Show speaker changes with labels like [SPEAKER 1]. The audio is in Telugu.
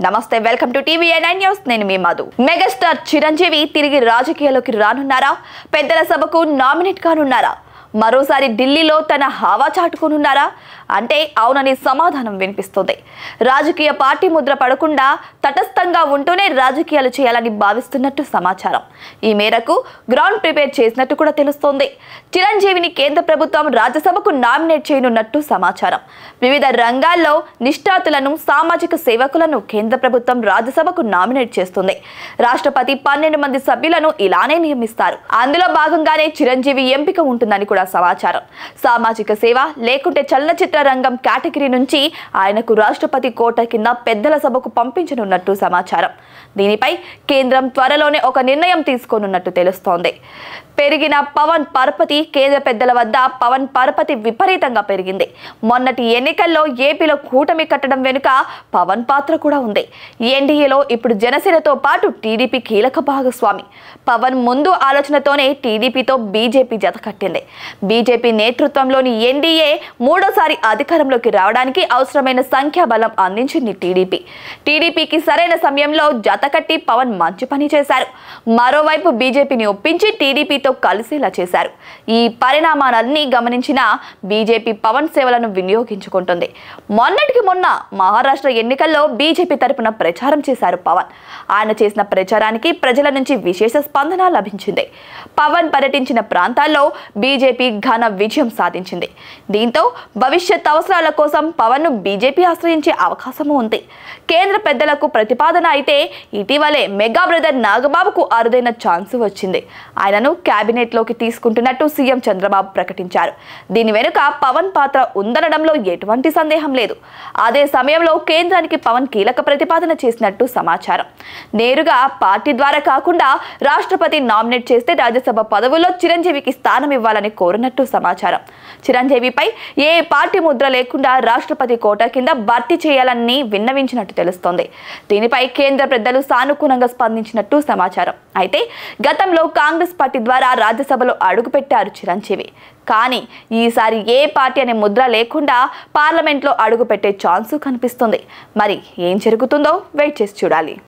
[SPEAKER 1] నమస్తే, వెల్కమ్ టు TVN న్యూస్. నేను మీ మధు. మెగాస్టార్ చిరంజీవి తిరిగి రాజకీయాల్లోకి రానున్నారా? పెద్దల సభకు నామినేట్ కానున్నారా? మరోసారి ఢిల్లీలో తన హవా చాటుకోనున్నారా అంటే అవునని సమాధానం వినిపిస్తుంది. రాజకీయ పార్టీ ముద్ర పడకుండా తటస్థంగా ఉంటూనే రాజకీయాలు చేయాలని భావిస్తున్నట్టు సమాచారం. ఈ మేరకు గ్రౌండ్ ప్రిపేర్ చేసినట్టు కూడా తెలుస్తోంది. చిరంజీవిని కేంద్ర ప్రభుత్వం రాజ్యసభకు నామినేట్ చేయనున్నట్టు సమాచారం. వివిధ రంగాల్లో నిష్ఠాతులను, సామాజిక సేవకులను కేంద్ర ప్రభుత్వం రాజ్యసభకు నామినేట్ చేస్తుంది. రాష్ట్రపతి 12 మంది సభ్యులను ఇలానే నియమిస్తారు. అందులో భాగంగానే చిరంజీవి ఎంపిక ఉంటుందని కూడా సమాచారం. సామాజిక సేవ లేకుంటే చలనచిత్ర రంగం కేటగిరీ నుంచి ఆయనకు రాష్ట్రపతి కోటా కింద పెద్దల సభకు పంపించనున్నట్టు సమాచారం. దీనిపై కేంద్రం త్వరలోనే ఒక నిర్ణయం తీసుకోనున్నట్టు తెలుస్తోంది. పెరిగిన పవన్ పరపతి, కేంద్ర పెద్దల వద్ద పవన్ పరపతి విపరీతంగా పెరిగింది. మొన్నటి ఎన్నికల్లో ఏపీలో కూటమి కట్టడం వెనుక పవన్ పాత్ర కూడా ఉంది. ఎన్డీఏలో ఇప్పుడు జనసేనతో పాటు టీడీపీ కీలక భాగస్వామి. పవన్ ముందు ఆలోచనతోనే టీడీపీతో బీజేపీ జత కట్టింది. బీజేపీ నేతృత్వంలోని ఎన్డీఏ మూడోసారి అధికారంలోకి రావడానికి అవసరమైన సంఖ్యాబలం అందించింది టీడీపీకి సరైన సమయంలో జత కట్టి పవన్ మంచి పని చేశారు. మరోవైపు బీజేపీని ఒప్పించి టీడీపీతో కలిసేలా చేశారు. ఈ పరిణామాలన్నీ గమనించిన బీజేపీ పవన్ సేవలను వినియోగించుకుంటుంది. మొన్నటికి మొన్న మహారాష్ట్ర ఎన్నికల్లో బీజేపీ తరపున ప్రచారం చేశారు పవన్. ఆయన చేసిన ప్రచారానికి ప్రజల నుంచి విశేష స్పందన లభించింది. పవన్ పర్యటించిన ప్రాంతాల్లో బీజేపీ ఘన విజయం సాధించింది. దీంతో భవిష్యత్ అవసరాల కోసం పవన్ ను బీజేపీ ఆశ్రయించే అవకాశం ఉంది. కేంద్ర పెద్దలకు ప్రతిపాదన అయితే ఇటీవలే మెగా బ్రదర్ నాగబాబుకు అరుదైన ఛాన్స్ వచ్చింది. ఆయనను కేబినెట్ లోకి తీసుకుంటున్నట్టు సీఎం చంద్రబాబు ప్రకటించారు. దీని వెనుక పవన్ పాత్ర ఉందనడంలో ఎటువంటి సందేహం లేదు. అదే సమయంలో కేంద్రానికి పవన్ కీలక ప్రతిపాదన చేసినట్టు సమాచారం. నేరుగా పార్టీ ద్వారా కాకుండా రాష్ట్రపతి నామినేట్ చేస్తే రాజ్యసభ పదవుల్లో చిరంజీవికి స్థానం ఇవ్వాలని కోరినట్టు సమాచారం. చిరంజీవిపై ఏ పార్టీ ముద్ర లేకుండా రాష్ట్రపతి కోటా కింద భర్తీ చేయాలని విన్నవించినట్టు తెలుస్తోంది. దీనిపై కేంద్ర పెద్దలు సానుకూలంగా స్పందించినట్టు సమాచారం. అయితే గతంలో కాంగ్రెస్ పార్టీ ద్వారా రాజ్యసభలో అడుగుపెట్టారు చిరంజీవి. కానీ ఈసారి ఏ పార్టీ అనే ముద్ర లేకుండా పార్లమెంట్లో అడుగుపెట్టే ఛాన్సు కనిపిస్తుంది. మరి ఏం జరుగుతుందో వెయిట్ చేసి చూడాలి.